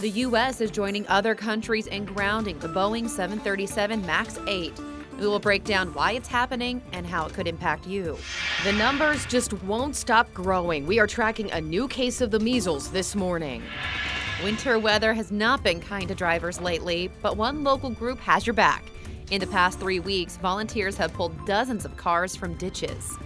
The U.S. is joining other countries in grounding the Boeing 737 MAX 8. We will break down why it's happening and how it could impact you. The numbers just won't stop growing. We are tracking a new case of the measles this morning. Winter weather has not been kind to drivers lately, but one local group has your back. In the past 3 weeks, volunteers have pulled dozens of cars from ditches.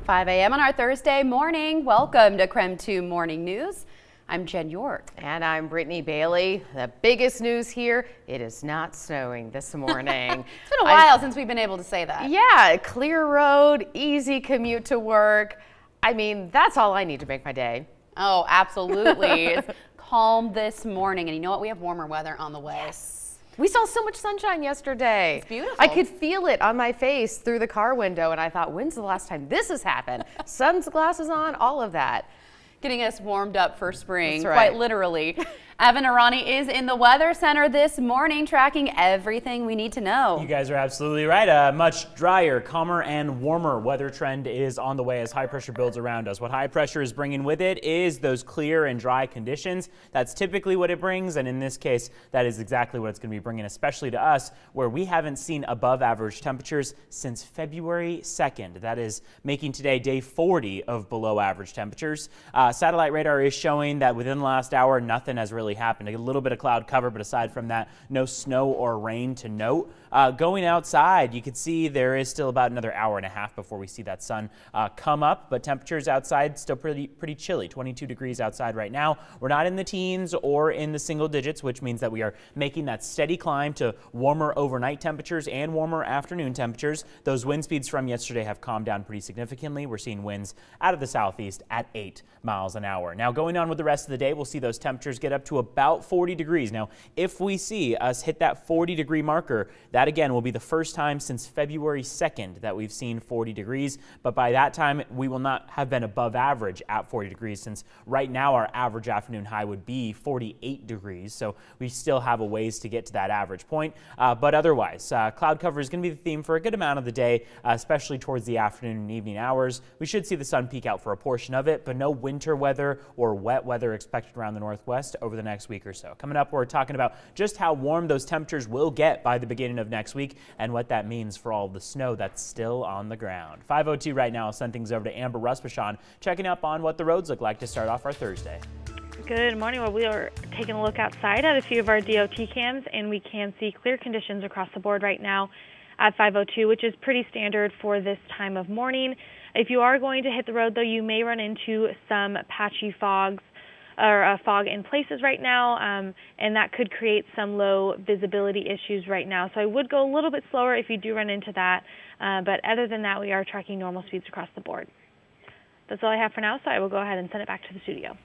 "5 a.m. on our Thursday morning. Welcome to KREM 2 Morning News. I'm Jen York. And I'm Brittany Bailey. The biggest news here, it is not snowing this morning. It's been a while since we've been able to say that. Yeah, clear road, easy commute to work. I mean, that's all I need to make my day. Oh, absolutely. It's calm this morning. And you know what? We have warmer weather on the way. Yes. We saw so much sunshine yesterday. It's beautiful. I could feel it on my face through the car window, and I thought, when's the last time this has happened? Sunglasses on, all of that. Getting us warmed up for spring, That's right. quite literally. Evan Arani is in the Weather Center this morning, tracking everything we need to know. You guys are absolutely right. A much drier, calmer, and warmer weather trend is on the way as high pressure builds around us. What high pressure is bringing with it is those clear and dry conditions. That's typically what it brings, and in this case, that is exactly what it's going to be bringing, especially to us, where we haven't seen above average temperatures since February 2nd. That is making today day 40 of below average temperatures. Satellite radar is showing that within the last hour, nothing has really happened. A little bit of cloud cover, but aside from that, no snow or rain to note. Going outside, you can see there is still about another hour and a half before we see that sun come up, but temperatures outside still pretty chilly. 22 degrees outside right now. We're not in the teens or in the single digits, which means that we are making that steady climb to warmer overnight temperatures and warmer afternoon temperatures. Those wind speeds from yesterday have calmed down pretty significantly. We're seeing winds out of the southeast at 8 miles an hour. Now, going on with the rest of the day, we'll see those temperatures get up to about 40 degrees. Now, if we see us hit that 40-degree marker, that again will be the first time since February 2nd that we've seen 40 degrees. But by that time, we will not have been above average at 40 degrees, since right now our average afternoon high would be 48 degrees. So we still have a ways to get to that average point. But otherwise, cloud cover is going to be the theme for a good amount of the day, especially towards the afternoon and evening hours. We should see the sun peek out for a portion of it, but no winter weather or wet weather expected around the northwest over the next week or so. Coming up, we're talking about just how warm those temperatures will get by the beginning of next week and what that means for all the snow that's still on the ground. 5:02 right now. I'll send things over to Amber Ruspashon, checking up on what the roads look like to start off our Thursday. Good morning. Well, we are taking a look outside at a few of our DOT cams, and we can see clear conditions across the board right now at 5:02, which is pretty standard for this time of morning. If you are going to hit the road, though, you may run into some patchy fogs or fog in places right now, and that could create some low visibility issues right now. So I would go a little bit slower if you do run into that, but other than that, we are tracking normal speeds across the board. That's all I have for now, so I will go ahead and send it back to the studio.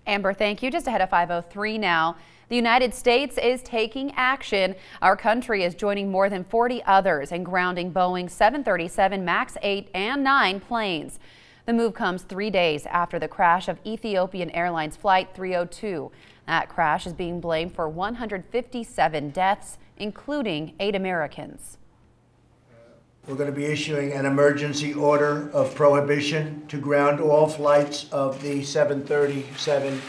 Amber, thank you. Just ahead of 5:03 now. The United States is taking action. Our country is joining more than 40 others in grounding Boeing 737 MAX 8 and 9 planes. The move comes 3 days after the crash of Ethiopian Airlines Flight 302. That crash is being blamed for 157 deaths, including 8 Americans. We're going to be issuing an emergency order of prohibition to ground all flights of the 737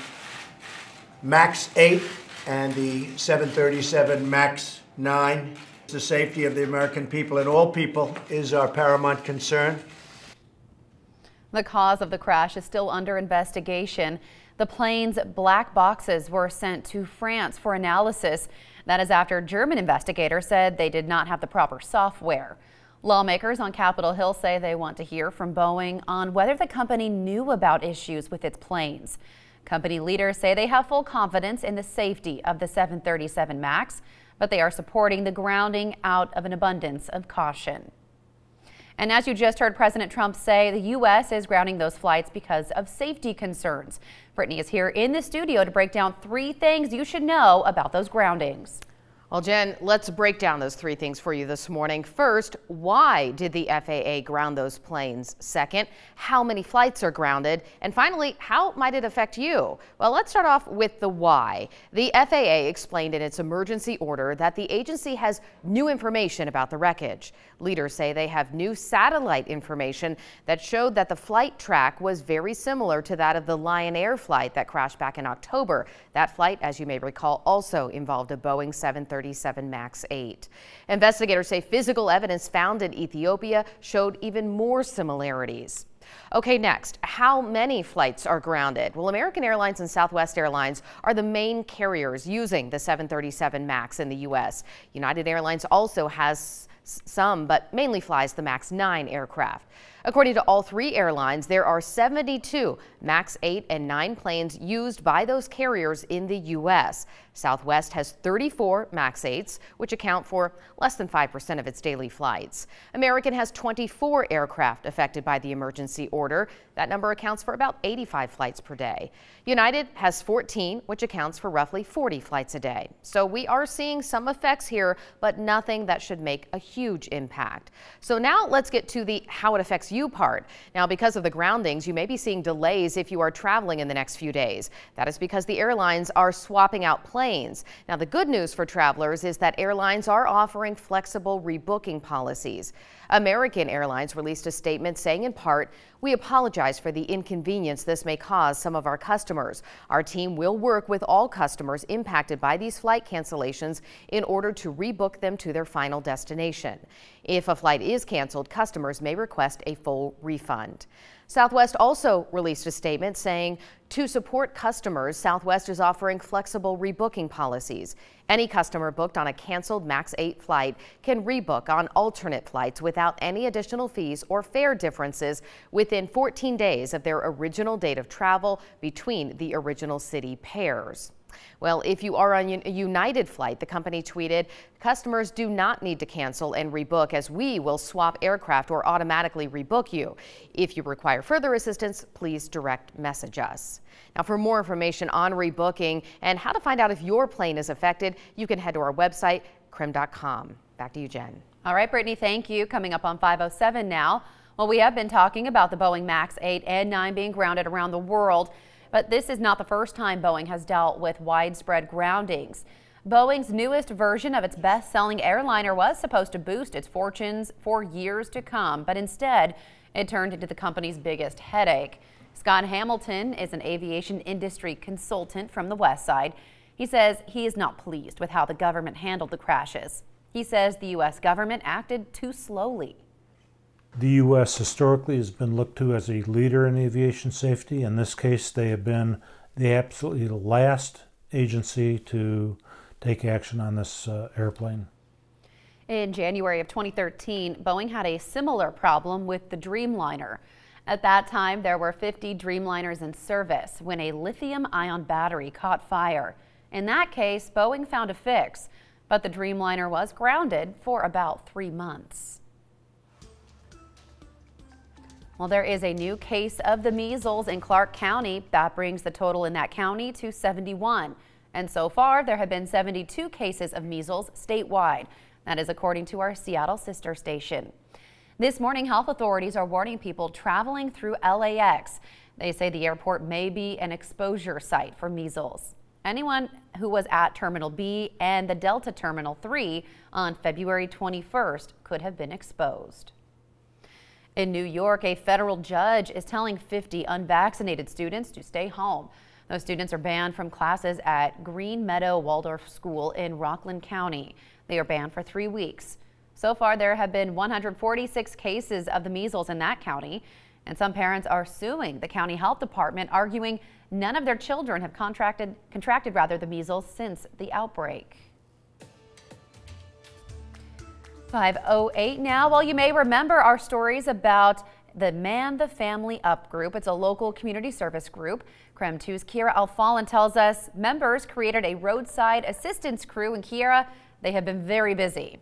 MAX 8 and the 737 MAX 9. The safety of the American people and all people is our paramount concern. The cause of the crash is still under investigation. The plane's black boxes were sent to France for analysis. That is after German investigators said they did not have the proper software. Lawmakers on Capitol Hill say they want to hear from Boeing on whether the company knew about issues with its planes. Company leaders say they have full confidence in the safety of the 737 MAX, but they are supporting the grounding out of an abundance of caution. And as you just heard President Trump say, the U.S. is grounding those flights because of safety concerns. Brittany is here in the studio to break down 3 things you should know about those groundings. Well, Jen, let's break down those three things for you this morning. First, why did the FAA ground those planes? Second, how many flights are grounded? And finally, how might it affect you? Well, let's start off with the why. The FAA explained in its emergency order that the agency has new information about the wreckage. Leaders say they have new satellite information that showed that the flight track was very similar to that of the Lion Air flight that crashed back in October. That flight, as you may recall, also involved a Boeing 737 MAX 8. Investigators say physical evidence found in Ethiopia showed even more similarities. Okay, next, how many flights are grounded? Well, American Airlines and Southwest Airlines are the main carriers using the 737 MAX in the U.S. United Airlines also has some, but mainly flies the MAX 9 aircraft. According to all three airlines, there are 72 MAX 8 and 9 planes used by those carriers in the U.S. Southwest has 34 MAX 8s, which account for less than 5% of its daily flights. American has 24 aircraft affected by the emergency order. That number accounts for about 85 flights per day. United has 14, which accounts for roughly 40 flights a day. So we are seeing some effects here, but nothing that should make a huge impact. So now let's get to the how it affects you part. Now, because of the groundings, you may be seeing delays if you are traveling in the next few days. That is because the airlines are swapping out planes. Now, the good news for travelers is that airlines are offering flexible rebooking policies. American Airlines released a statement saying in part, "We apologize for the inconvenience this may cause some of our customers. Our team will work with all customers impacted by these flight cancellations in order to rebook them to their final destination. If a flight is canceled, customers may request a full refund." Southwest also released a statement saying to support customers, Southwest is offering flexible rebooking policies. Any customer booked on a canceled MAX 8 flight can rebook on alternate flights without any additional fees or fare differences within 14 days of their original date of travel between the original city pairs. Well, if you are on a United flight, the company tweeted, "Customers do not need to cancel and rebook as we will swap aircraft or automatically rebook you. If you require further assistance, please direct message us." Now, for more information on rebooking and how to find out if your plane is affected, you can head to our website, KREM.com. Back to you, Jen. All right, Brittany, thank you. Coming up on 507 now. Well, we have been talking about the Boeing MAX 8 and 9 being grounded around the world. But this is not the first time Boeing has dealt with widespread groundings. Boeing's newest version of its best-selling airliner was supposed to boost its fortunes for years to come, but instead it turned into the company's biggest headache. Scott Hamilton is an aviation industry consultant from the West Side. He says he is not pleased with how the government handled the crashes. He says the U.S. government acted too slowly. The U.S. historically has been looked to as a leader in aviation safety. In this case, they have been the absolutely last agency to take action on this airplane. In January of 2013, Boeing had a similar problem with the Dreamliner. At that time, there were 50 Dreamliners in service when a lithium-ion battery caught fire. In that case, Boeing found a fix, but the Dreamliner was grounded for about 3 months. Well, there is a new case of the measles in Clark County. That brings the total in that county to 71. And so far, there have been 72 cases of measles statewide. That is according to our Seattle sister station. This morning, health authorities are warning people traveling through LAX. They say the airport may be an exposure site for measles. Anyone who was at Terminal B and the Delta Terminal 3 on February 21st could have been exposed. In New York, a federal judge is telling 50 unvaccinated students to stay home. Those students are banned from classes at Green Meadow Waldorf School in Rockland County. They are banned for 3 weeks. So far, there have been 146 cases of the measles in that county, and some parents are suing the county health department, arguing none of their children have contracted the measles since the outbreak. 5:08 now. Well, you may remember our stories about the Man the Family Up group. It's a local community service group. KREM 2's Kiera Alfallen tells us members created a roadside assistance crew, and Kiera, they have been very busy.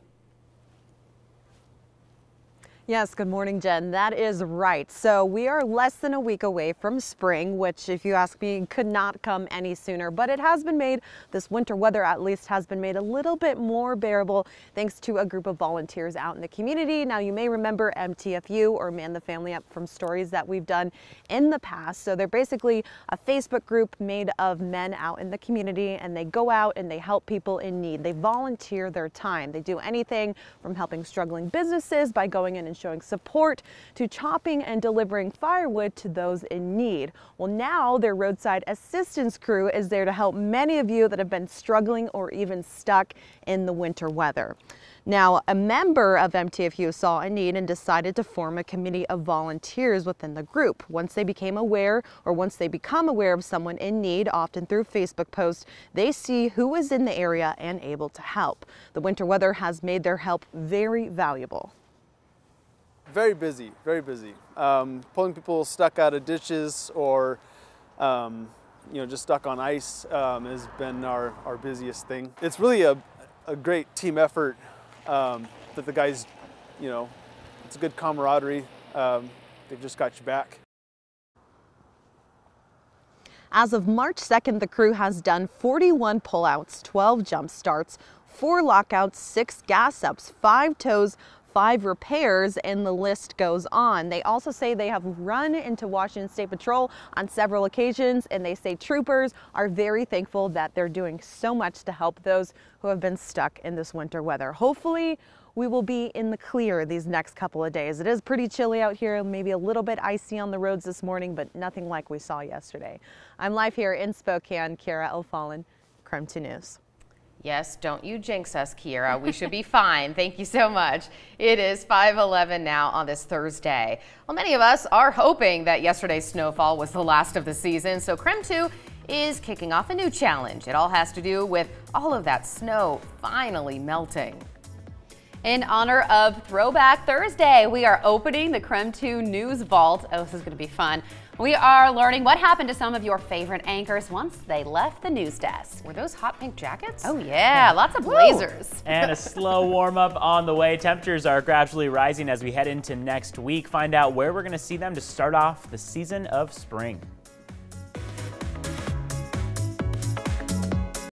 Yes, good morning, Jen. That is right. So we are less than a week away from spring, which, if you ask me, could not come any sooner. But it has been made, this winter weather at least has been made a little bit more bearable thanks to a group of volunteers out in the community. Now, you may remember MTFU, or Man the Family Up, from stories that we've done in the past. So they're basically a Facebook group made of men out in the community, and they go out and they help people in need. They volunteer their time. They do anything from helping struggling businesses by going in and showing support to chopping and delivering firewood to those in need. Well, now their roadside assistance crew is there to help many of you that have been struggling or even stuck in the winter weather. Now, a member of MTFU saw a need and decided to form a committee of volunteers within the group. Once they become aware of someone in need, often through Facebook posts, they see who is in the area and able to help. The winter weather has made their help very valuable. Very busy, very busy. Pulling people stuck out of ditches or just stuck on ice has been our busiest thing. It's really a great team effort that the guys, it's a good camaraderie. They've just got your back. As of March 2nd, the crew has done 41 pullouts, 12 jump starts, 4 lockouts, 6 gas ups, 5 tows, 5 repairs, and the list goes on. They also say they have run into Washington State Patrol on several occasions, and they say troopers are very thankful that they're doing so much to help those who have been stuck in this winter weather. Hopefully, we will be in the clear these next couple of days. It is pretty chilly out here, maybe a little bit icy on the roads this morning, but nothing like we saw yesterday. I'm live here in Spokane, Kiera O'Fallon, KREM 2 News. Yes, don't you jinx us, Kiera. We should be fine. Thank you so much. It is 5:11 now on this Thursday. Well, many of us are hoping that yesterday's snowfall was the last of the season, so KREM 2 is kicking off a new challenge. It all has to do with all of that snow finally melting. In honor of Throwback Thursday, we are opening the KREM 2 News Vault. Oh, this is going to be fun. We are learning what happened to some of your favorite anchors once they left the news desk. Were those hot pink jackets? Oh yeah, lots of blazers. And a slow warm up on the way. Temperatures are gradually rising as we head into next week. Find out where we're going to see them to start off the season of spring.